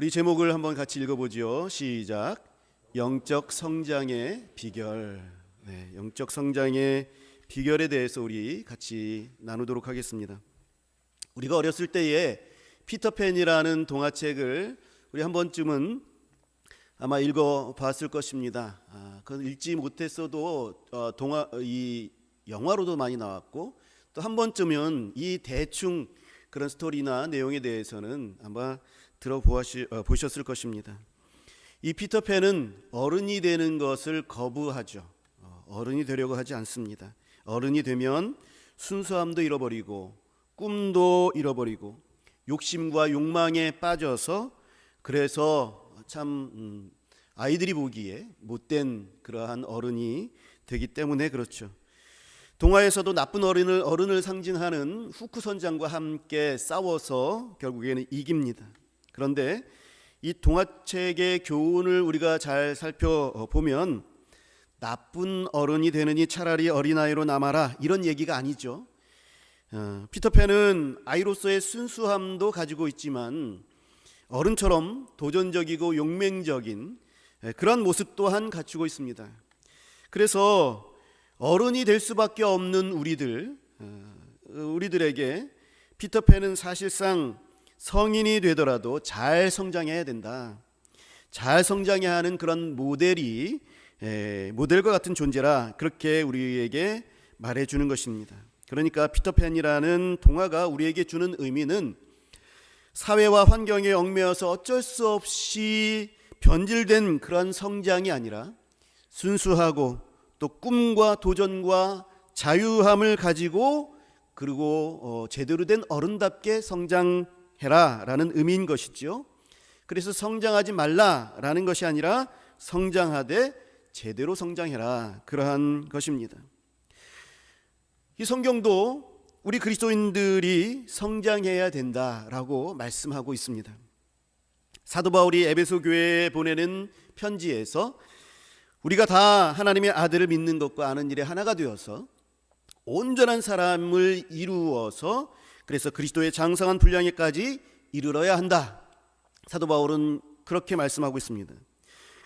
우리 제목을 한번 같이 읽어보죠. 시작. 영적 성장의 비결. 영적 성장의 비결에 대해서 우리 같이 나누도록 하겠습니다. 우리가 어렸을 때에 피터팬이라는 동화책을 우리 한 번쯤은 아마 읽어봤을 것입니다. 그건 읽지 못했어도 이 영화로도 많이 나왔고, 또 한 번쯤은 이 대충 그런 스토리나 내용에 대해서는 아마 들어보셨을 것입니다. 이 피터팬은 어른이 되는 것을 거부하죠. 어른이 되려고 하지 않습니다. 어른이 되면 순수함도 잃어버리고 꿈도 잃어버리고 욕심과 욕망에 빠져서, 그래서 참 아이들이 보기에 못된 그러한 어른이 되기 때문에 그렇죠. 동화에서도 나쁜 어른을 상징하는 후크 선장과 함께 싸워서 결국에는 이깁니다. 그런데 이 동화책의 교훈을 우리가 잘 살펴보면 나쁜 어른이 되느니 차라리 어린아이로 남아라, 이런 얘기가 아니죠. 피터팬은 아이로서의 순수함도 가지고 있지만 어른처럼 도전적이고 용맹적인 그런 모습 또한 갖추고 있습니다. 그래서 어른이 될 수밖에 없는 우리들에게 피터팬은 사실상 성인이 되더라도 잘 성장해야 된다. 잘 성장해야 하는 그런 모델과 같은 존재라, 그렇게 우리에게 말해주는 것입니다. 그러니까 피터팬이라는 동화가 우리에게 주는 의미는 사회와 환경에 얽매여서 어쩔 수 없이 변질된 그런 성장이 아니라 순수하고 또 꿈과 도전과 자유함을 가지고, 그리고 제대로 된 어른답게 성장해라 라는 의미인 것이죠. 그래서 성장하지 말라라는 것이 아니라 성장하되 제대로 성장해라, 그러한 것입니다. 이 성경도 우리 그리스도인들이 성장해야 된다라고 말씀하고 있습니다. 사도 바울이 에베소 교회에 보내는 편지에서 우리가 다 하나님의 아들을 믿는 것과 아는 일에 하나가 되어서 온전한 사람을 이루어서, 그래서 그리스도의 장성한 분량에까지 이르러야 한다. 사도 바울은 그렇게 말씀하고 있습니다.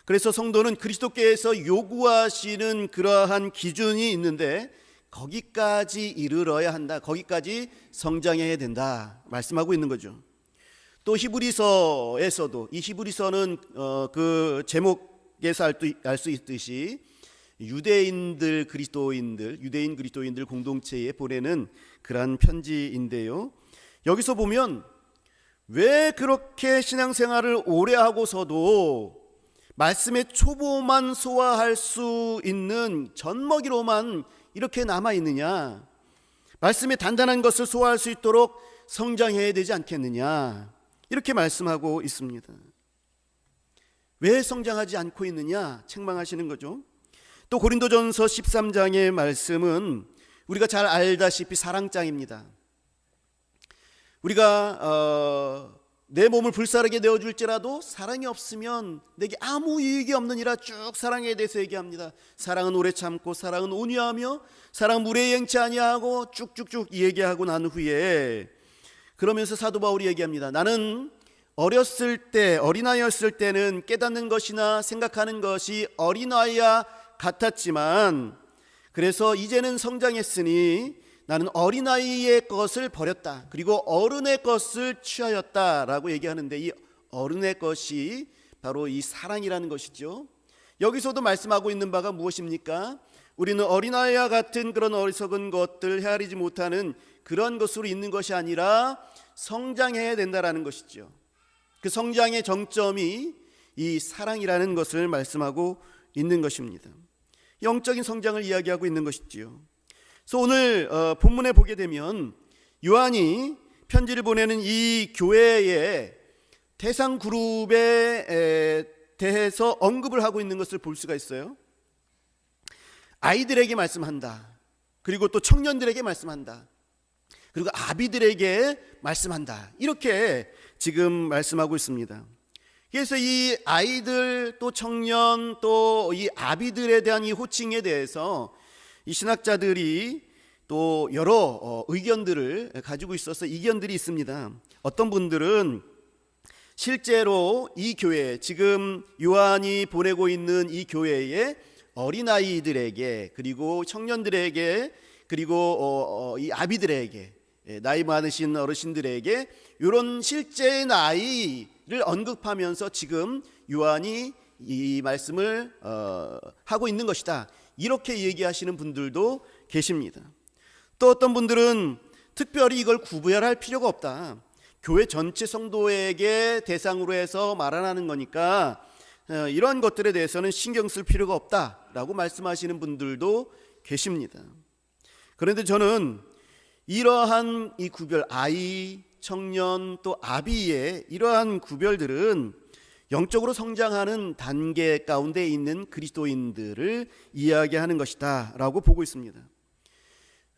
그래서 성도는 그리스도께서 요구하시는 그러한 기준이 있는데 거기까지 이르러야 한다. 거기까지 성장해야 된다 말씀하고 있는 거죠. 또 히브리서에서도, 이 히브리서는 그 제목에서 알 수 있듯이 유대인 그리스도인들 공동체에 보내는 그러한 편지인데요, 여기서 보면 왜 그렇게 신앙생활을 오래 하고서도 말씀의 초보만 소화할 수 있는 젖먹이로만 이렇게 남아있느냐, 말씀의 단단한 것을 소화할 수 있도록 성장해야 되지 않겠느냐, 이렇게 말씀하고 있습니다. 왜 성장하지 않고 있느냐 책망하시는 거죠. 또 고린도전서 13장의 말씀은 우리가 잘 알다시피 사랑장입니다. 우리가 내 몸을 불사르게 내어줄지라도 사랑이 없으면 내게 아무 유익이 없느니라 쭉 사랑에 대해서 얘기합니다. 사랑은 오래 참고 사랑은 온유하며 사랑은 무례히 행치 아니하고 쭉쭉쭉 얘기하고 난 후에, 그러면서 사도 바울이 얘기합니다. 나는 어린아이였을 때는 깨닫는 것이나 생각하는 것이 어린아이와 같았지만, 그래서 이제는 성장했으니 나는 어린아이의 것을 버렸다. 그리고 어른의 것을 취하였다라고 얘기하는데, 이 어른의 것이 바로 이 사랑이라는 것이죠. 여기서도 말씀하고 있는 바가 무엇입니까? 우리는 어린아이와 같은 그런 어리석은 것들, 헤아리지 못하는 그런 것으로 있는 것이 아니라 성장해야 된다라는 것이죠. 그 성장의 정점이 이 사랑이라는 것을 말씀하고 있는 것입니다. 영적인 성장을 이야기하고 있는 것이지요. 그래서 오늘 본문에 보게 되면 요한이 편지를 보내는 이 교회의 대상 그룹에 대해서 언급을 하고 있는 것을 볼 수가 있어요. 아이들에게 말씀한다. 그리고 또 청년들에게 말씀한다. 그리고 아비들에게 말씀한다. 이렇게 지금 말씀하고 있습니다. 그래서 이 아이들 또 청년 또 이 아비들에 대한 이 호칭에 대해서 이 신학자들이 또 여러 의견들을 가지고 있어서 이견들이 있습니다. 어떤 분들은 실제로 이 교회, 지금 요한이 보내고 있는 이 교회에 어린아이들에게, 그리고 청년들에게, 그리고 이 아비들에게, 나이 많으신 어르신들에게 이런 실제 나이를 언급하면서 지금 요한이 이 말씀을 하고 있는 것이다, 이렇게 얘기하시는 분들도 계십니다. 또 어떤 분들은 특별히 이걸 구별할 필요가 없다, 교회 전체 성도에게 대상으로 해서 말하는 거니까 이런 것들에 대해서는 신경 쓸 필요가 없다라고 말씀하시는 분들도 계십니다. 그런데 저는 이러한 이 구별, 아이, 청년, 또 아비의 이러한 구별들은 영적으로 성장하는 단계 가운데 있는 그리스도인들을 이야기하는 것이다 라고 보고 있습니다.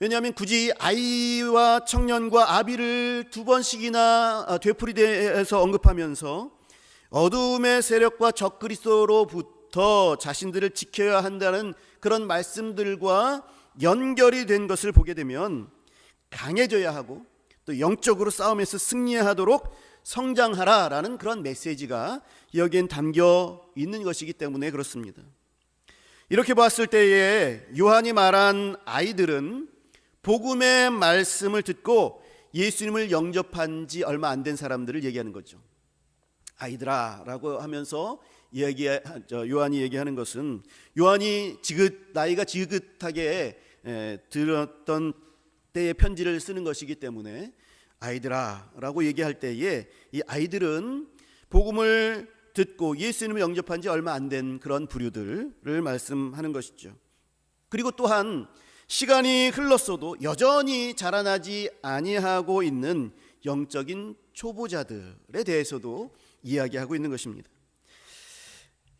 왜냐하면 굳이 아이와 청년과 아비를 두 번씩이나 되풀이해서 언급하면서 어둠의 세력과 적그리스도로부터 자신들을 지켜야 한다는 그런 말씀들과 연결이 된 것을 보게 되면 강해져야 하고 또 영적으로 싸움에서 승리하도록 성장하라라는 그런 메시지가 여기엔 담겨 있는 것이기 때문에 그렇습니다. 이렇게 봤을 때에 요한이 말한 아이들은 복음의 말씀을 듣고 예수님을 영접한 지 얼마 안 된 사람들을 얘기하는 거죠. 아이들아 라고 하면서 요한이 얘기하는 것은, 요한이 나이가 지긋하게 들었던 때의 편지를 쓰는 것이기 때문에 아이들아 라고 얘기할 때에 이 아이들은 복음을 듣고 예수님을 영접한 지 얼마 안 된 그런 부류들을 말씀하는 것이죠. 그리고 또한 시간이 흘렀어도 여전히 자라나지 아니하고 있는 영적인 초보자들에 대해서도 이야기하고 있는 것입니다.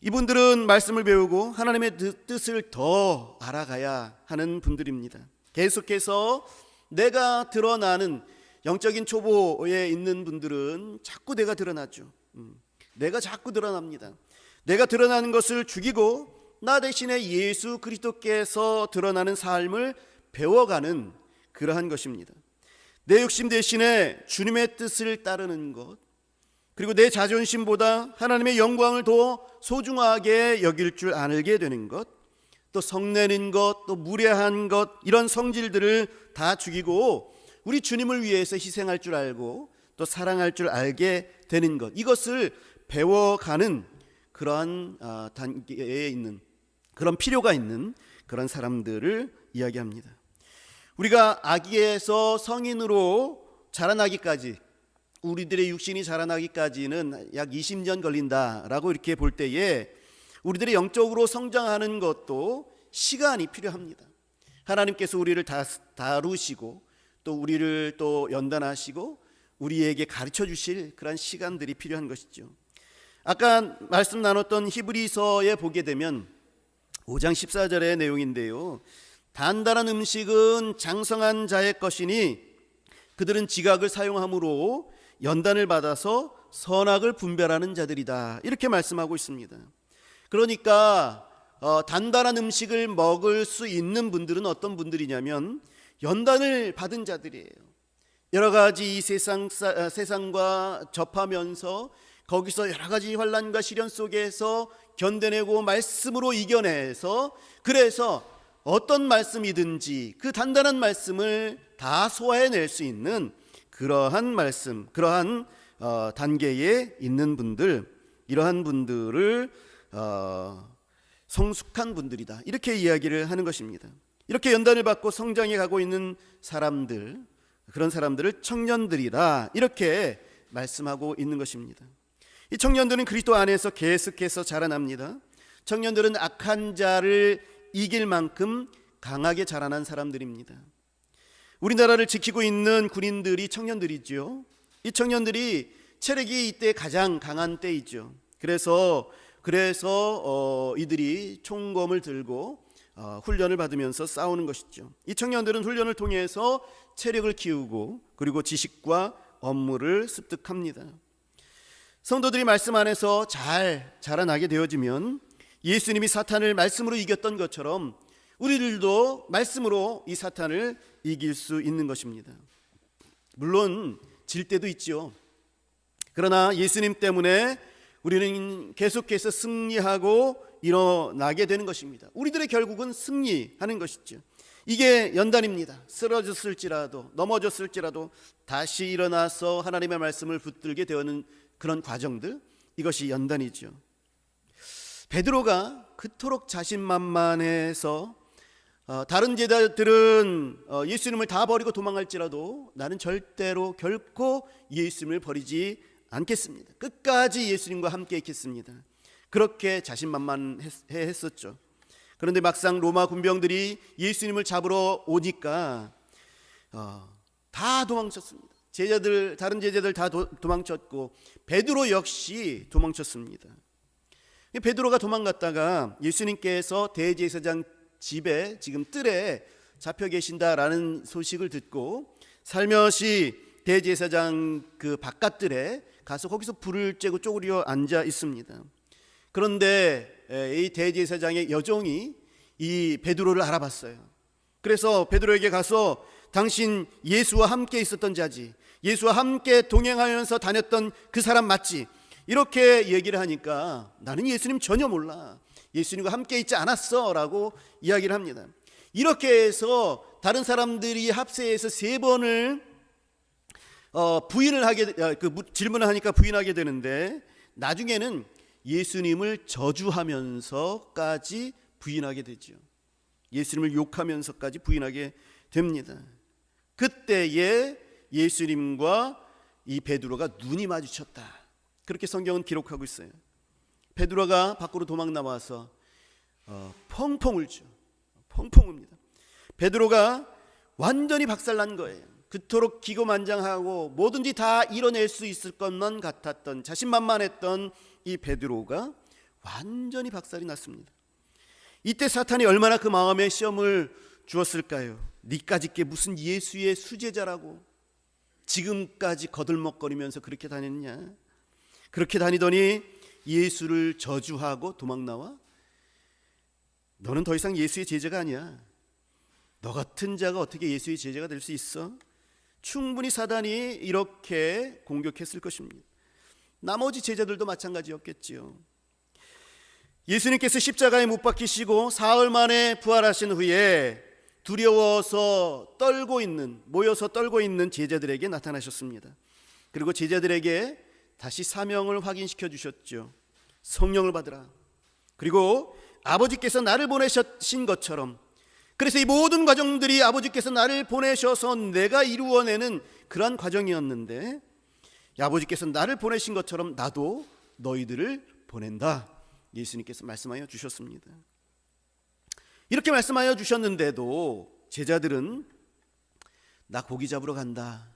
이분들은 말씀을 배우고 하나님의 뜻을 더 알아가야 하는 분들입니다. 계속해서 내가 드러나는 영적인 초보에 있는 분들은 자꾸 내가 드러나죠. 내가 자꾸 드러납니다. 내가 드러나는 것을 죽이고 나 대신에 예수 그리스도께서 드러나는 삶을 배워가는 그러한 것입니다. 내 욕심 대신에 주님의 뜻을 따르는 것, 그리고 내 자존심보다 하나님의 영광을 더 소중하게 여길 줄 알게 되는 것, 또 성내는 것, 또 무례한 것, 이런 성질들을 다 죽이고 우리 주님을 위해서 희생할 줄 알고 또 사랑할 줄 알게 되는 것, 이것을 배워가는 그러한 단계에 있는, 그런 필요가 있는 그런 사람들을 이야기합니다. 우리가 아기에서 성인으로 자라나기까지, 우리들의 육신이 자라나기까지는 약 20년 걸린다라고 이렇게 볼 때에 우리들이 영적으로 성장하는 것도 시간이 필요합니다. 하나님께서 우리를 다루시고 또 우리를 또 연단하시고 우리에게 가르쳐 주실 그런 시간들이 필요한 것이죠. 아까 말씀 나눴던 히브리서에 보게 되면 5장 14절의 내용인데요, 단단한 음식은 장성한 자의 것이니 그들은 지각을 사용함으로 연단을 받아서 선악을 분별하는 자들이다, 이렇게 말씀하고 있습니다. 그러니까 단단한 음식을 먹을 수 있는 분들은 어떤 분들이냐면 연단을 받은 자들이에요. 여러 가지 이 세상과 접하면서 거기서 여러 가지 환난과 시련 속에서 견뎌내고 말씀으로 이겨내서, 그래서 어떤 말씀이든지 그 단단한 말씀을 다 소화해낼 수 있는 그러한 말씀, 그러한 단계에 있는 분들, 이러한 분들을 성숙한 분들이다, 이렇게 이야기를 하는 것입니다. 이렇게 연단을 받고 성장해 가고 있는 사람들, 그런 사람들을 청년들이다, 이렇게 말씀하고 있는 것입니다. 이 청년들은 그리스도 안에서 계속해서 자라납니다. 청년들은 악한 자를 이길 만큼 강하게 자라난 사람들입니다. 우리나라를 지키고 있는 군인들이 청년들이죠. 이 청년들이 체력이 이때 가장 강한 때이죠. 그래서 이들이 총검을 들고 훈련을 받으면서 싸우는 것이죠. 이 청년들은 훈련을 통해서 체력을 키우고 그리고 지식과 업무를 습득합니다. 성도들이 말씀 안에서 잘 자라나게 되어지면 예수님이 사탄을 말씀으로 이겼던 것처럼 우리들도 말씀으로 이 사탄을 이길 수 있는 것입니다. 물론 질 때도 있죠. 그러나 예수님 때문에 우리는 계속해서 승리하고 일어나게 되는 것입니다. 우리들의 결국은 승리하는 것이죠. 이게 연단입니다. 쓰러졌을지라도 넘어졌을지라도 다시 일어나서 하나님의 말씀을 붙들게 되는 그런 과정들, 이것이 연단이죠. 베드로가 그토록 자신만만해서 다른 제자들은 예수님을 다 버리고 도망할지라도 나는 절대로 결코 예수님을 버리지 않겠습니다. 끝까지 예수님과 함께 있겠습니다. 그렇게 자신만만했었죠. 그런데 막상 로마 군병들이 예수님을 잡으러 오니까 다 도망쳤습니다. 다른 제자들 다 도망쳤고 베드로 역시 도망쳤습니다. 베드로가 도망갔다가 예수님께서 대제사장 집에 지금 뜰에 잡혀 계신다라는 소식을 듣고 살며시 대제사장 그 바깥뜰에 가서 거기서 불을 쬐고 쪼그려 앉아 있습니다. 그런데 이 대제사장의 여종이 이 베드로를 알아봤어요. 그래서 베드로에게 가서 당신 예수와 함께 있었던 자지, 예수와 함께 동행하면서 다녔던 그 사람 맞지? 이렇게 얘기를 하니까 나는 예수님 전혀 몰라, 예수님과 함께 있지 않았어 라고 이야기를 합니다. 이렇게 해서 다른 사람들이 합세해서 3번을 질문을 하니까 부인하게 되는데 나중에는 예수님을 저주하면서까지 부인하게 되죠. 예수님을 욕하면서까지 부인하게 됩니다. 그때에 예수님과 이 베드로가 눈이 마주쳤다, 그렇게 성경은 기록하고 있어요. 베드로가 밖으로 도망 나와서 펑펑 울죠. 펑펑 웁니다. 베드로가 완전히 박살난 거예요. 그토록 기고만장하고 뭐든지 다 이뤄낼 수 있을 것만 같았던, 자신만만했던 이 베드로가 완전히 박살이 났습니다. 이때 사탄이 얼마나 그 마음에 시험을 주었을까요? 니까짓 게 무슨 예수의 수제자라고 지금까지 거들먹거리면서 그렇게 다녔냐? 그렇게 다니더니 예수를 저주하고 도망나와? 너는 더 이상 예수의 제자가 아니야. 너 같은 자가 어떻게 예수의 제자가 될 수 있어? 충분히 사단이 이렇게 공격했을 것입니다. 나머지 제자들도 마찬가지였겠지요. 예수님께서 십자가에 못 박히시고 사흘 만에 부활하신 후에 두려워서 모여서 떨고 있는 제자들에게 나타나셨습니다. 그리고 제자들에게 다시 사명을 확인시켜 주셨죠. 성령을 받으라. 그리고 아버지께서 나를 보내신 것처럼, 그래서 이 모든 과정들이 아버지께서 나를 보내셔서 내가 이루어내는 그러한 과정이었는데 아버지께서 나를 보내신 것처럼 나도 너희들을 보낸다, 예수님께서 말씀하여 주셨습니다. 이렇게 말씀하여 주셨는데도 제자들은 나 고기 잡으러 간다,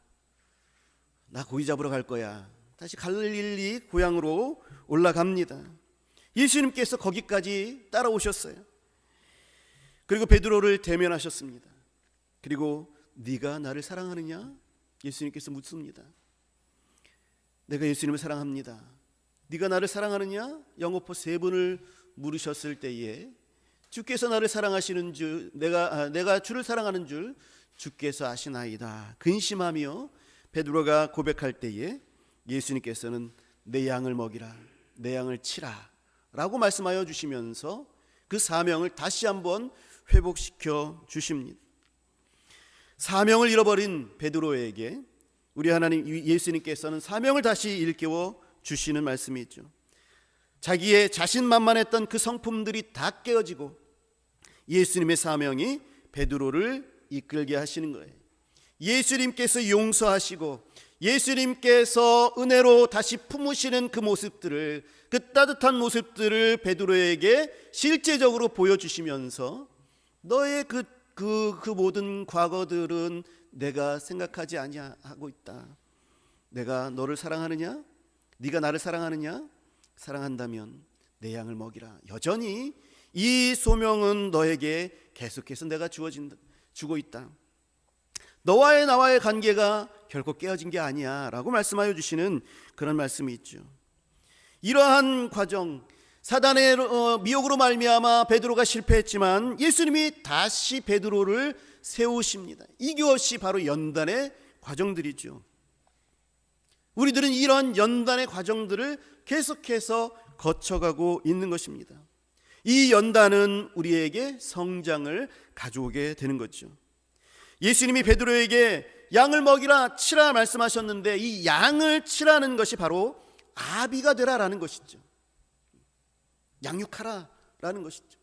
나 고기 잡으러 갈 거야, 다시 갈릴리 고향으로 올라갑니다. 예수님께서 거기까지 따라오셨어요. 그리고 베드로를 대면하셨습니다. 그리고 네가 나를 사랑하느냐? 예수님께서 묻습니다. 내가 예수님을 사랑합니다. 네가 나를 사랑하느냐? 영어포 3번을 물으셨을 때에 주께서 나를 사랑하시는 줄, 내가 주를 사랑하는 줄 주께서 아시나이다 근심하며 베드로가 고백할 때에 예수님께서는 내 양을 먹이라, 내 양을 치라 라고 말씀하여 주시면서 그 사명을 다시 한번 회복시켜 주십니다. 사명을 잃어버린 베드로에게 우리 하나님 예수님께서는 사명을 다시 일깨워 주시는 말씀이 있죠. 자기의 자신만만했던 그 성품들이 다 깨어지고 예수님의 사명이 베드로를 이끌게 하시는 거예요. 예수님께서 용서하시고 예수님께서 은혜로 다시 품으시는 그 모습들을, 그 따뜻한 모습들을 베드로에게 실제적으로 보여주시면서 너의 그 모든 과거들은 내가 생각하지 아니하고 있다. 내가 너를 사랑하느냐? 네가 나를 사랑하느냐? 사랑한다면 내 양을 먹이라. 여전히 이 소명은 너에게 계속해서 내가 주고 있다. 너와의 나와의 관계가 결코 깨어진 게 아니야 라고 말씀하여 주시는 그런 말씀이 있죠. 이러한 과정, 사단의 미혹으로 말미암아 베드로가 실패했지만 예수님이 다시 베드로를 세우십니다. 이것이 바로 연단의 과정들이죠. 우리들은 이런 연단의 과정들을 계속해서 거쳐가고 있는 것입니다. 이 연단은 우리에게 성장을 가져오게 되는 거죠. 예수님이 베드로에게 양을 먹이라 치라 말씀하셨는데, 이 양을 치라는 것이 바로 아비가 되라라는 것이죠. 양육하라라는 것이죠.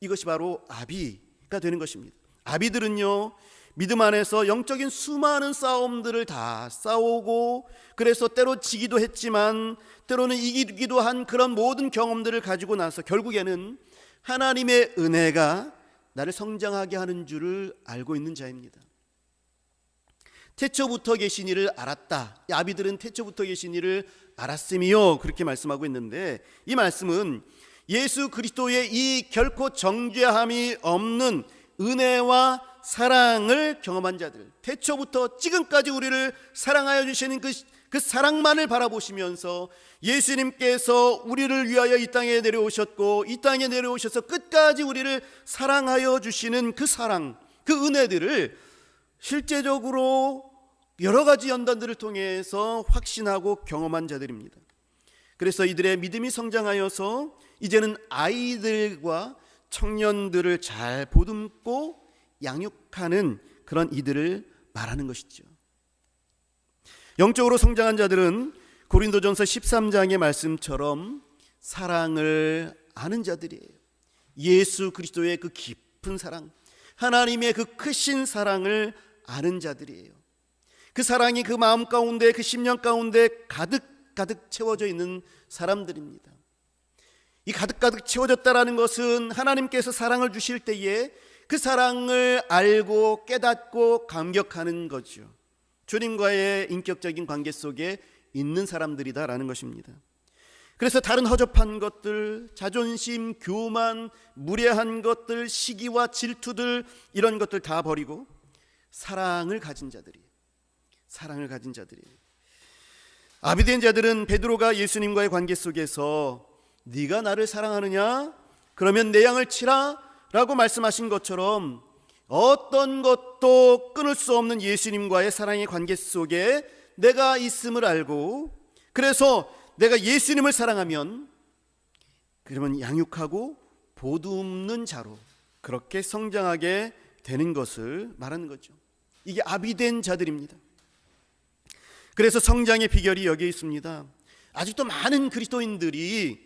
이것이 바로 아비가 되는 것입니다. 아비들은요, 믿음 안에서 영적인 수많은 싸움들을 다 싸우고, 그래서 때로 지기도 했지만 때로는 이기기도 한 그런 모든 경험들을 가지고 나서 결국에는 하나님의 은혜가 나를 성장하게 하는 줄을 알고 있는 자입니다. 태초부터 계신 이를 알았다. 아비들은 태초부터 계신 이를 알았음이요, 그렇게 말씀하고 있는데, 이 말씀은 예수 그리스도의 이 결코 정죄함이 없는 은혜와 사랑을 경험한 자들, 태초부터 지금까지 우리를 사랑하여 주시는 그 사랑만을 바라보시면서 예수님께서 우리를 위하여 이 땅에 내려오셨고, 이 땅에 내려오셔서 끝까지 우리를 사랑하여 주시는 그 사랑, 그 은혜들을 실제적으로 여러 가지 연단들을 통해서 확신하고 경험한 자들입니다. 그래서 이들의 믿음이 성장하여서 이제는 아이들과 청년들을 잘 보듬고 양육하는 그런 이들을 말하는 것이죠. 영적으로 성장한 자들은 고린도전서 13장의 말씀처럼 사랑을 아는 자들이에요. 예수 그리스도의 그 깊은 사랑, 하나님의 그 크신 사랑을 아는 자들이에요. 그 사랑이 그 마음 가운데, 그 심령 가운데 가득 채워져 있는 사람들입니다. 이 가득 채워졌다라는 것은 하나님께서 사랑을 주실 때에 그 사랑을 알고 깨닫고 감격하는 거죠. 주님과의 인격적인 관계 속에 있는 사람들이다라는 것입니다. 그래서 다른 허접한 것들, 자존심, 교만, 무례한 것들, 시기와 질투들, 이런 것들 다 버리고 사랑을 가진 자들이에요. 사랑을 가진 자들이에요. 아비된 자들은 베드로가 예수님과의 관계 속에서 네가 나를 사랑하느냐? 그러면 내 양을 치라 라고 말씀하신 것처럼 어떤 것도 끊을 수 없는 예수님과의 사랑의 관계 속에 내가 있음을 알고, 그래서 내가 예수님을 사랑하면 그러면 양육하고 보듬는 자로 그렇게 성장하게 되는 것을 말하는 거죠. 이게 아비된 자들입니다. 그래서 성장의 비결이 여기에 있습니다. 아직도 많은 그리스도인들이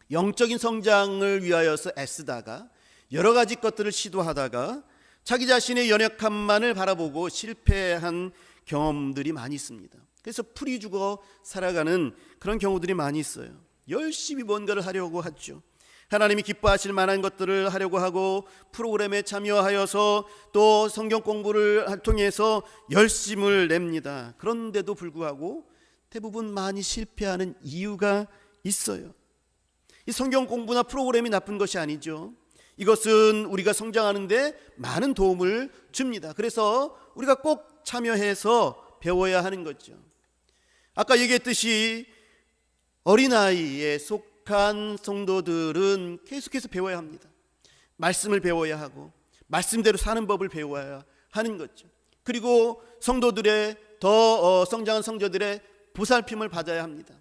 영적인 성장을 위하여서 애쓰다가 여러 가지 것들을 시도하다가 자기 자신의 연약함만을 바라보고 실패한 경험들이 많이 있습니다. 그래서 풀이 죽어 살아가는 그런 경우들이 많이 있어요. 열심히 뭔가를 하려고 하죠. 하나님이 기뻐하실 만한 것들을 하려고 하고 프로그램에 참여하여서 또 성경 공부를 통해서 열심을 냅니다. 그런데도 불구하고 대부분 많이 실패하는 이유가 있어요. 이 성경 공부나 프로그램이 나쁜 것이 아니죠. 이것은 우리가 성장하는데 많은 도움을 줍니다. 그래서 우리가 꼭 참여해서 배워야 하는 거죠. 아까 얘기했듯이 어린아이에 속한 성도들은 계속해서 배워야 합니다. 말씀을 배워야 하고 말씀대로 사는 법을 배워야 하는 거죠. 그리고 성도들의 더 성장한 성도들의 보살핌을 받아야 합니다.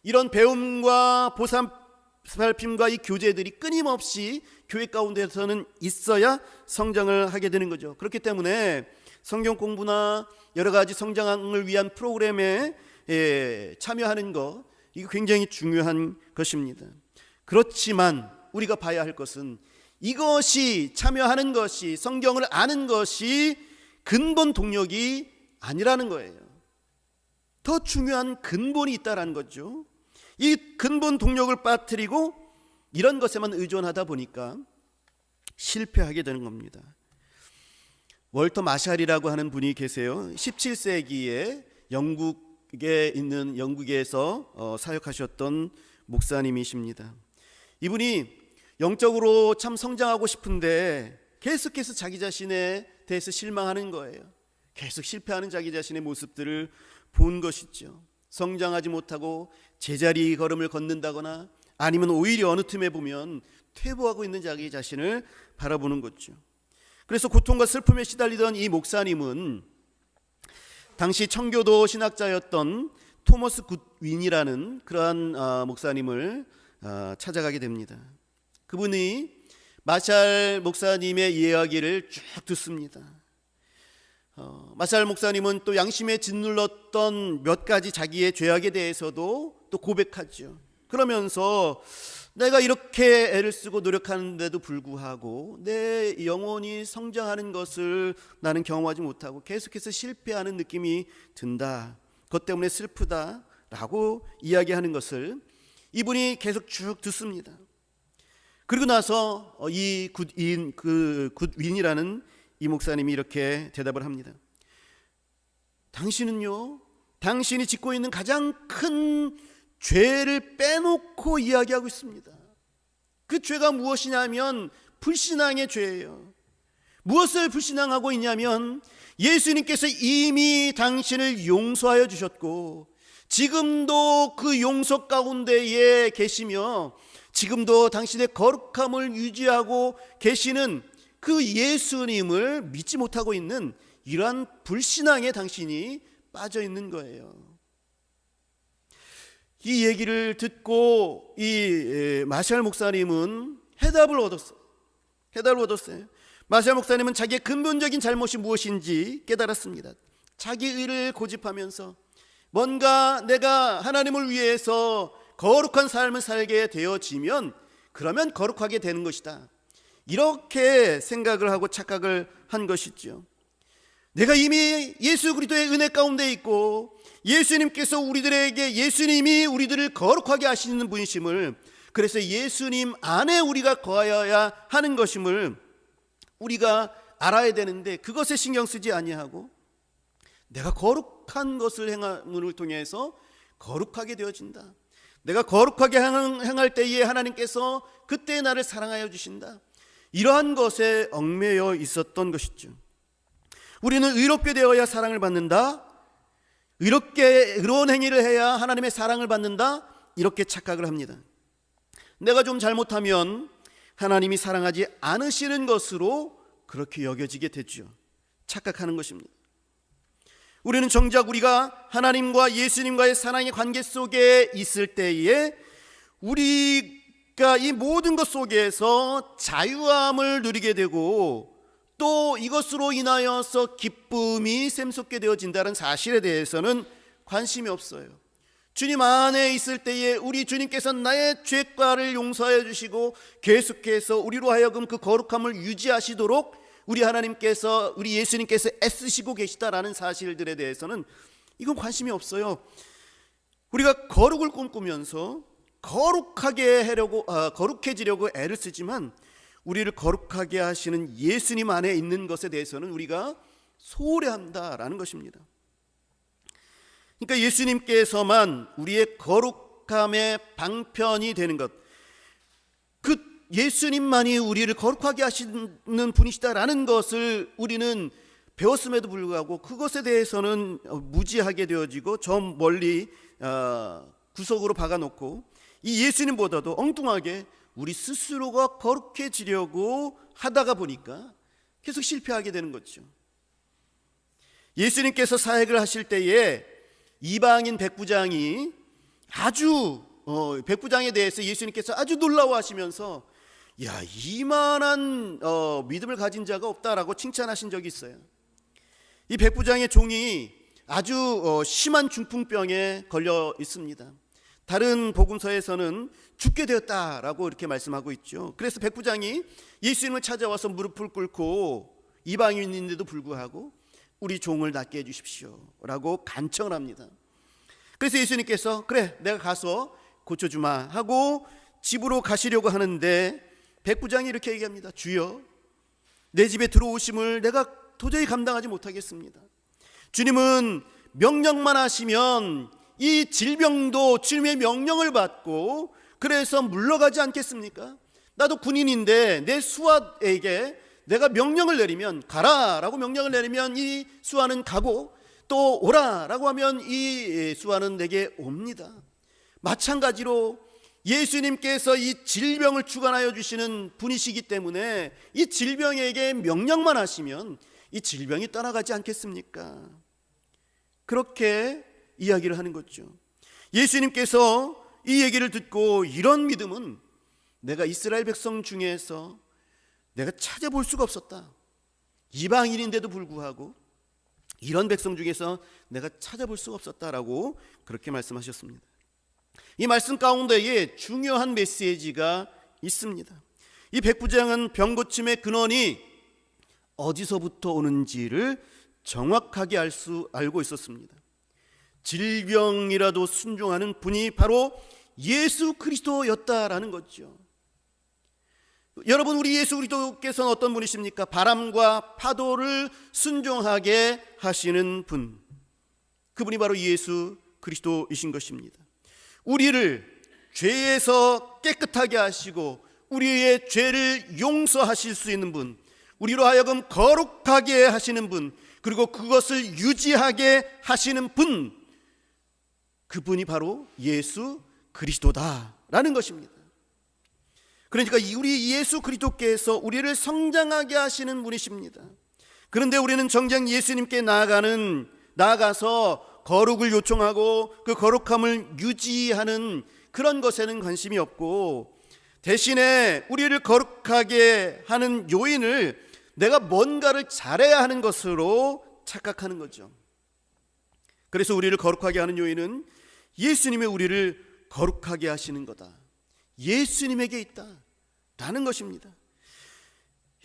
이런 배움과 보살핌과 이 교제들이 끊임없이 교회 가운데서는 있어야 성장을 하게 되는 거죠. 그렇기 때문에 성경 공부나 여러 가지 성장을 위한 프로그램에 참여하는 것, 이거 굉장히 중요한 것입니다. 그렇지만 우리가 봐야 할 것은 이것이, 참여하는 것이, 성경을 아는 것이 근본 동력이 아니라는 거예요. 더 중요한 근본이 있다라는 거죠. 이 근본 동력을 빠뜨리고 이런 것에만 의존하다 보니까 실패하게 되는 겁니다. 월터 마샬이라고 하는 분이 계세요. 17세기에 영국에서 사역하셨던 목사님이십니다. 이분이 영적으로 참 성장하고 싶은데 계속해서 자기 자신에 대해서 실망하는 거예요. 계속 실패하는 자기 자신의 모습들을 본 것이죠. 성장하지 못하고 제자리 걸음을 걷는다거나 아니면 오히려 어느 틈에 보면 퇴보하고 있는 자기 자신을 바라보는 거죠. 그래서 고통과 슬픔에 시달리던 이 목사님은 당시 청교도 신학자였던 토머스 굿윈이라는 그러한 목사님을 찾아가게 됩니다. 그분이 마샬 목사님의 이야기를 쭉 듣습니다. 마샬 목사님은 또 양심에 짓눌렀던 몇 가지 자기의 죄악에 대해서도 또 고백하죠. 그러면서 내가 이렇게 애를 쓰고 노력하는데도 불구하고 내 영혼이 성장하는 것을 나는 경험하지 못하고 계속해서 실패하는 느낌이 든다. 그것 때문에 슬프다라고 이야기하는 것을 이분이 계속 쭉 듣습니다. 그리고 나서 이 굿윈이라는 이 목사님이 이렇게 대답을 합니다. 당신은요, 당신이 짓고 있는 가장 큰 죄를 빼놓고 이야기하고 있습니다. 그 죄가 무엇이냐면 불신앙의 죄예요. 무엇을 불신앙하고 있냐면 예수님께서 이미 당신을 용서하여 주셨고 지금도 그 용서 가운데에 계시며 지금도 당신의 거룩함을 유지하고 계시는 그 예수님을 믿지 못하고 있는 이러한 불신앙에 당신이 빠져 있는 거예요. 이 얘기를 듣고 이 마샬 목사님은 해답을 얻었어요. 마샬 목사님은 자기의 근본적인 잘못이 무엇인지 깨달았습니다. 자기 의를 고집하면서 뭔가 내가 하나님을 위해서 거룩한 삶을 살게 되어지면 그러면 거룩하게 되는 것이다. 이렇게 생각을 하고 착각을 한 것이죠. 내가 이미 예수 그리스도의 은혜 가운데 있고 예수님께서 예수님이 우리들을 거룩하게 하시는 분이심을, 그래서 예수님 안에 우리가 거하여야 하는 것임을 우리가 알아야 되는데 그것에 신경 쓰지 아니하고 내가 거룩한 것을 행함을 통해서 거룩하게 되어진다. 내가 거룩하게 행할 때에 하나님께서 그때 나를 사랑하여 주신다. 이러한 것에 얽매여 있었던 것이죠. 우리는 의롭게 되어야 사랑을 받는다. 의로운 행위를 해야 하나님의 사랑을 받는다. 이렇게 착각을 합니다. 내가 좀 잘못하면 하나님이 사랑하지 않으시는 것으로 그렇게 여겨지게 되죠. 착각하는 것입니다. 우리는 정작 우리가 하나님과 예수님과의 사랑의 관계 속에 있을 때에 우리가 이 모든 것 속에서 자유함을 누리게 되고 또 이것으로 인하여서 기쁨이 샘솟게 되어진다는 사실에 대해서는 관심이 없어요. 주님 안에 있을 때에 우리 주님께서 나의 죄과를 용서하여 주시고 계속해서 우리로 하여금 그 거룩함을 유지하시도록 우리 하나님께서, 우리 예수님께서 애쓰시고 계시다라는 사실들에 대해서는 이건 관심이 없어요. 우리가 거룩을 꿈꾸면서 거룩해지려고 애를 쓰지만 우리를 거룩하게 하시는 예수님 안에 있는 것에 대해서는 우리가 소홀해한다라는 것입니다. 그러니까 예수님께서만 우리의 거룩함의 방편이 되는 것, 그 예수님만이 우리를 거룩하게 하시는 분이시다라는 것을 우리는 배웠음에도 불구하고 그것에 대해서는 무지하게 되어지고 저 멀리 구석으로 박아놓고 이 예수님보다도 엉뚱하게 우리 스스로가 거룩해지려고 하다가 보니까 계속 실패하게 되는 거죠. 예수님께서 사역을 하실 때에 이방인 백부장이 백부장에 대해서 예수님께서 아주 놀라워하시면서 야, 이만한 믿음을 가진 자가 없다라고 칭찬하신 적이 있어요. 이 백부장의 종이 아주 심한 중풍병에 걸려 있습니다. 다른 복음서에서는 죽게 되었다라고 이렇게 말씀하고 있죠. 그래서 백부장이 예수님을 찾아와서 무릎을 꿇고 이방인인데도 불구하고 우리 종을 낫게 해주십시오라고 간청을 합니다. 그래서 예수님께서 그래 내가 가서 고쳐주마 하고 집으로 가시려고 하는데 백부장이 이렇게 얘기합니다. 주여, 내 집에 들어오심을 내가 도저히 감당하지 못하겠습니다. 주님은 명령만 하시면 이 질병도 주님의 명령을 받고 그래서 물러가지 않겠습니까? 나도 군인인데 내 수하에게 내가 명령을 내리면 가라라고 명령을 내리면 이 수하는 가고 또 오라라고 하면 이 수하는 내게 옵니다. 마찬가지로 예수님께서 이 질병을 주관하여 주시는 분이시기 때문에 이 질병에게 명령만 하시면 이 질병이 떠나가지 않겠습니까? 그렇게 이야기를 하는 거죠. 예수님께서 이 얘기를 듣고 이런 믿음은 내가 이스라엘 백성 중에서 내가 찾아볼 수가 없었다. 이방인인데도 불구하고 이런 백성 중에서 내가 찾아볼 수가 없었다라고 그렇게 말씀하셨습니다. 이 말씀 가운데에 중요한 메시지가 있습니다. 이 백부장은 병고침의 근원이 어디서부터 오는지를 정확하게 알고 있었습니다. 질병이라도 순종하는 분이 바로 예수 그리스도였다라는 거죠. 여러분, 우리 예수 그리스도께서는 어떤 분이십니까? 바람과 파도를 순종하게 하시는 분, 그분이 바로 예수 그리스도이신 것입니다. 우리를 죄에서 깨끗하게 하시고 우리의 죄를 용서하실 수 있는 분, 우리로 하여금 거룩하게 하시는 분, 그리고 그것을 유지하게 하시는 분, 그분이 바로 예수 그리스도다라는 것입니다. 그러니까 우리 예수 그리스도께서 우리를 성장하게 하시는 분이십니다. 그런데 우리는 정작 예수님께 나아가서 거룩을 요청하고 그 거룩함을 유지하는 그런 것에는 관심이 없고, 대신에 우리를 거룩하게 하는 요인을 내가 뭔가를 잘해야 하는 것으로 착각하는 거죠. 그래서 우리를 거룩하게 하는 요인은 예수님이 우리를 거룩하게 하시는 거다, 예수님에게 있다라는 것입니다.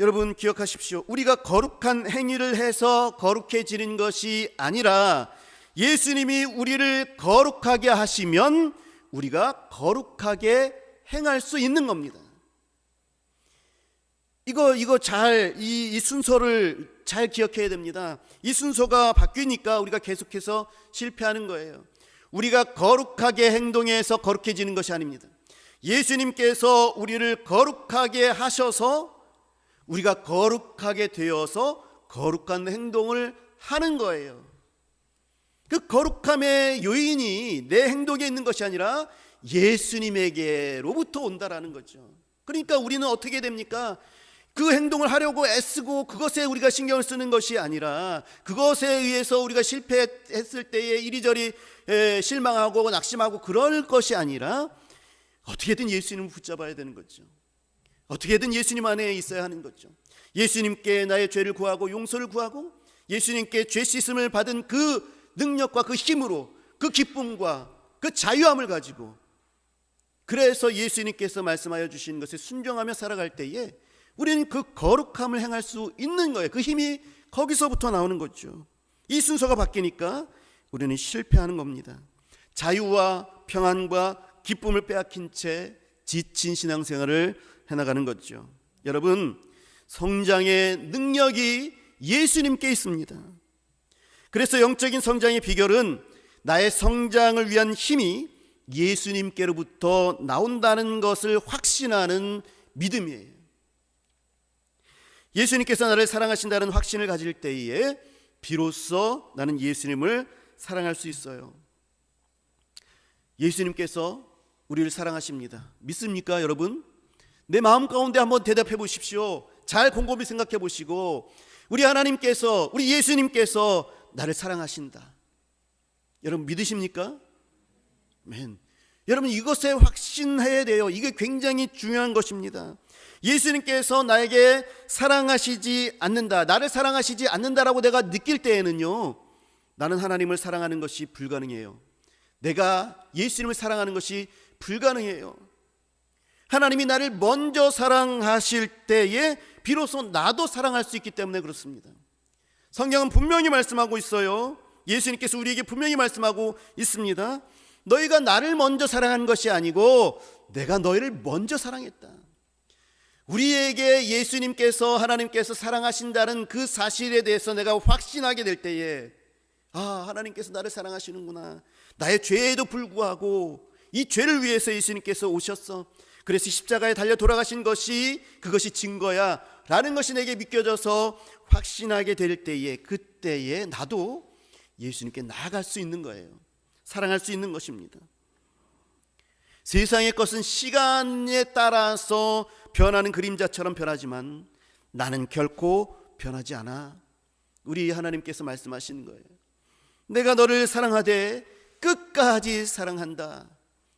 여러분 기억하십시오. 우리가 거룩한 행위를 해서 거룩해지는 것이 아니라 예수님이 우리를 거룩하게 하시면 우리가 거룩하게 행할 수 있는 겁니다. 이거 잘 이 순서를 잘 기억해야 됩니다. 이 순서가 바뀌니까 우리가 계속해서 실패하는 거예요. 우리가 거룩하게 행동해서 거룩해지는 것이 아닙니다. 예수님께서 우리를 거룩하게 하셔서 우리가 거룩하게 되어서 거룩한 행동을 하는 거예요. 그 거룩함의 요인이 내 행동에 있는 것이 아니라 예수님에게로부터 온다라는 거죠. 그러니까 우리는 어떻게 됩니까? 그 행동을 하려고 애쓰고 그것에 우리가 신경을 쓰는 것이 아니라 그것에 의해서 우리가 실패했을 때에 이리저리 실망하고 낙심하고 그럴 것이 아니라 어떻게든 예수님을 붙잡아야 되는 거죠. 어떻게든 예수님 안에 있어야 하는 거죠. 예수님께 나의 죄를 구하고 용서를 구하고 예수님께 죄 씻음을 받은 그 능력과 그 힘으로 그 기쁨과 그 자유함을 가지고, 그래서 예수님께서 말씀하여 주신 것에 순종하며 살아갈 때에 우리는 그 거룩함을 행할 수 있는 거예요. 그 힘이 거기서부터 나오는 거죠. 이 순서가 바뀌니까 우리는 실패하는 겁니다. 자유와 평안과 기쁨을 빼앗긴 채 지친 신앙생활을 해나가는 거죠. 여러분, 성장의 능력이 예수님께 있습니다. 그래서 영적인 성장의 비결은 나의 성장을 위한 힘이 예수님께로부터 나온다는 것을 확신하는 믿음이에요. 예수님께서 나를 사랑하신다는 확신을 가질 때에 비로소 나는 예수님을 사랑할 수 있어요. 예수님께서 우리를 사랑하십니다. 믿습니까, 여러분? 내 마음 가운데 한번 대답해 보십시오. 잘 곰곰이 생각해 보시고, 우리 하나님께서, 우리 예수님께서 나를 사랑하신다. 여러분 믿으십니까? 아멘. 여러분 이것에 확신해야 돼요. 이게 굉장히 중요한 것입니다. 예수님께서 나에게 사랑하시지 않는다, 나를 사랑하시지 않는다라고 내가 느낄 때에는요, 나는 하나님을 사랑하는 것이 불가능해요. 내가 예수님을 사랑하는 것이 불가능해요. 하나님이 나를 먼저 사랑하실 때에 비로소 나도 사랑할 수 있기 때문에 그렇습니다. 성경은 분명히 말씀하고 있어요. 예수님께서 우리에게 분명히 말씀하고 있습니다. 너희가 나를 먼저 사랑한 것이 아니고 내가 너희를 먼저 사랑했다. 우리에게 예수님께서, 하나님께서 사랑하신다는 그 사실에 대해서 내가 확신하게 될 때에, 아, 하나님께서 나를 사랑하시는구나. 나의 죄에도 불구하고 이 죄를 위해서 예수님께서 오셨어. 그래서 십자가에 달려 돌아가신 것이 그것이 증거야 라는 것이 내게 믿겨져서 확신하게 될 때에, 그때에 나도 예수님께 나아갈 수 있는 거예요. 사랑할 수 있는 것입니다. 세상의 것은 시간에 따라서 변하는 그림자처럼 변하지만 나는 결코 변하지 않아. 우리 하나님께서 말씀하시는 거예요. 내가 너를 사랑하되 끝까지 사랑한다.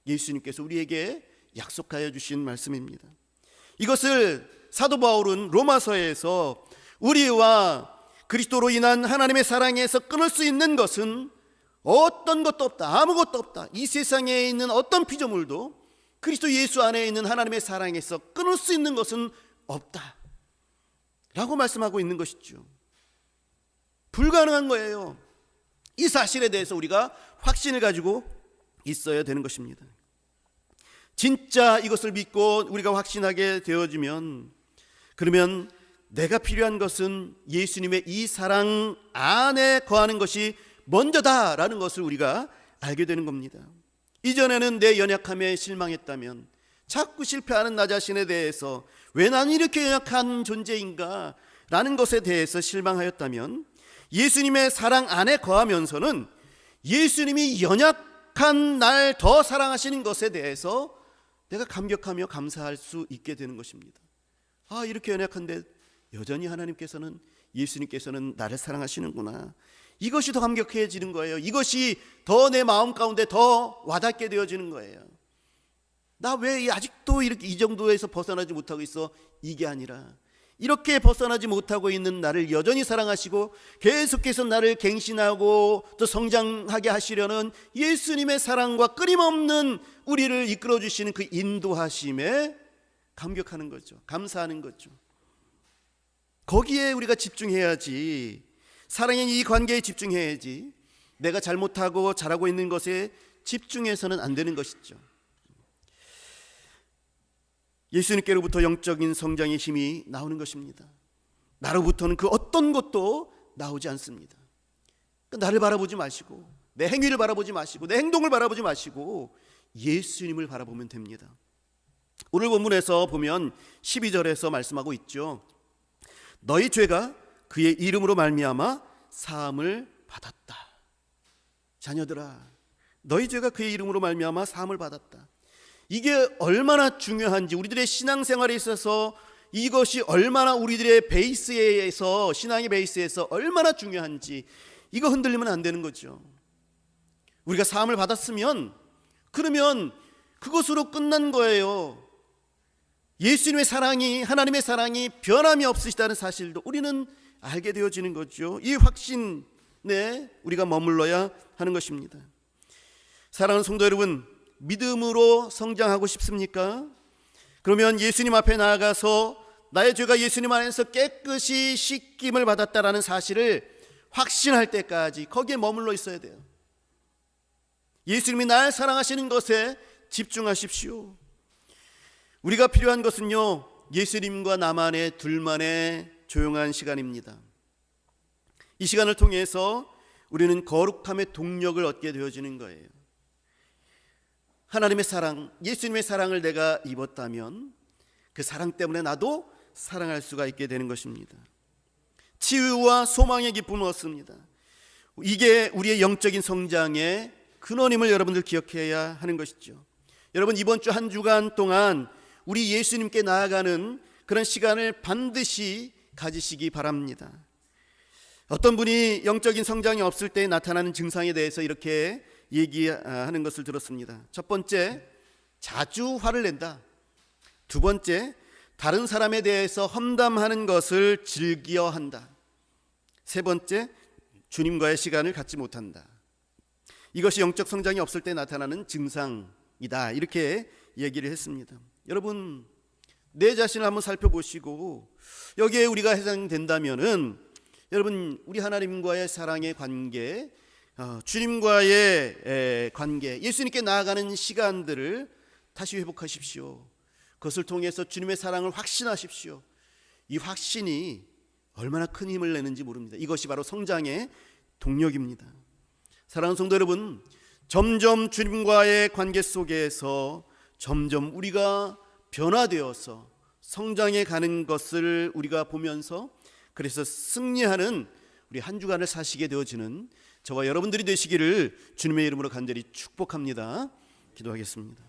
예수님께서 우리에게 약속하여 주신 말씀입니다. 이것을 사도 바울은 로마서에서 우리와 그리스도로 인한 하나님의 사랑에서 끊을 수 있는 것은 어떤 것도 없다. 아무것도 없다. 이 세상에 있는 어떤 피조물도 그리스도 예수 안에 있는 하나님의 사랑에서 끊을 수 있는 것은 없다 라고 말씀하고 있는 것이죠. 불가능한 거예요. 이 사실에 대해서 우리가 확신을 가지고 있어야 되는 것입니다. 진짜 이것을 믿고 우리가 확신하게 되어지면, 그러면 내가 필요한 것은 예수님의 이 사랑 안에 거하는 것이 먼저다라는 것을 우리가 알게 되는 겁니다. 이전에는 내 연약함에 실망했다면, 자꾸 실패하는 나 자신에 대해서 왜 나는 이렇게 연약한 존재인가 라는 것에 대해서 실망하였다면, 예수님의 사랑 안에 거하면서는 예수님이 연약한 날 더 사랑하시는 것에 대해서 내가 감격하며 감사할 수 있게 되는 것입니다. 아, 이렇게 연약한데 여전히 하나님께서는, 예수님께서는 나를 사랑하시는구나. 이것이 더 감격해지는 거예요. 이것이 더 내 마음 가운데 더 와닿게 되어지는 거예요. 나 왜 아직도 이렇게 이 정도에서 벗어나지 못하고 있어? 이게 아니라 이렇게 벗어나지 못하고 있는 나를 여전히 사랑하시고 계속해서 나를 갱신하고 또 성장하게 하시려는 예수님의 사랑과 끊임없는 우리를 이끌어 주시는 그 인도하심에 감격하는 거죠. 감사하는 거죠. 거기에 우리가 집중해야지, 사랑의 이 관계에 집중해야지, 내가 잘못하고 잘하고 있는 것에 집중해서는 안 되는 것이죠. 예수님께로부터 영적인 성장의 힘이 나오는 것입니다. 나로부터는 그 어떤 것도 나오지 않습니다. 나를 바라보지 마시고, 내 행위를 바라보지 마시고, 내 행동을 바라보지 마시고 예수님을 바라보면 됩니다. 오늘 본문에서 보면 12절에서 말씀하고 있죠. 너희 죄가 그의 이름으로 말미암아 사함을 받았다. 자녀들아, 너희 죄가 그의 이름으로 말미암아 사함을 받았다. 이게 얼마나 중요한지, 우리들의 신앙생활에 있어서 이것이 얼마나 우리들의 베이스에서, 신앙의 베이스에서 얼마나 중요한지, 이거 흔들리면 안 되는 거죠. 우리가 사함을 받았으면 그러면 그것으로 끝난 거예요. 예수님의 사랑이, 하나님의 사랑이 변함이 없으시다는 사실도 우리는 알게 되어지는 거죠. 이 확신에 우리가 머물러야 하는 것입니다. 사랑하는 성도 여러분, 믿음으로 성장하고 싶습니까? 그러면 예수님 앞에 나아가서 나의 죄가 예수님 안에서 깨끗이 씻김을 받았다라는 사실을 확신할 때까지 거기에 머물러 있어야 돼요. 예수님이 날 사랑하시는 것에 집중하십시오. 우리가 필요한 것은요, 예수님과 나만의 둘만의 조용한 시간입니다. 이 시간을 통해서 우리는 거룩함의 동력을 얻게 되어지는 거예요. 하나님의 사랑, 예수님의 사랑을 내가 입었다면 그 사랑 때문에 나도 사랑할 수가 있게 되는 것입니다. 치유와 소망의 기쁨을 얻습니다. 이게 우리의 영적인 성장의 근원임을 여러분들 기억해야 하는 것이죠. 여러분, 이번 주 한 주간 동안 우리 예수님께 나아가는 그런 시간을 반드시 가지시기 바랍니다. 어떤 분이 영적인 성장이 없을 때 나타나는 증상에 대해서 이렇게 얘기하는 것을 들었습니다. 첫 번째, 자주 화를 낸다. 두 번째, 다른 사람에 대해서 험담하는 것을 즐겨한다. 세 번째, 주님과의 시간을 갖지 못한다. 이것이 영적 성장이 없을 때 나타나는 증상이다. 이렇게 얘기를 했습니다. 여러분, 내 자신을 한번 살펴보시고 여기에 우리가 해당된다면은, 여러분, 우리 하나님과의 사랑의 관계, 주님과의 관계, 예수님께 나아가는 시간들을 다시 회복하십시오. 그것을 통해서 주님의 사랑을 확신하십시오. 이 확신이 얼마나 큰 힘을 내는지 모릅니다. 이것이 바로 성장의 동력입니다. 사랑하는 성도 여러분, 점점 주님과의 관계 속에서 점점 우리가 변화되어서 성장해 가는 것을 우리가 보면서, 그래서 승리하는 우리 한 주간을 사시게 되어지는 저와 여러분들이 되시기를 주님의 이름으로 간절히 축복합니다. 기도하겠습니다.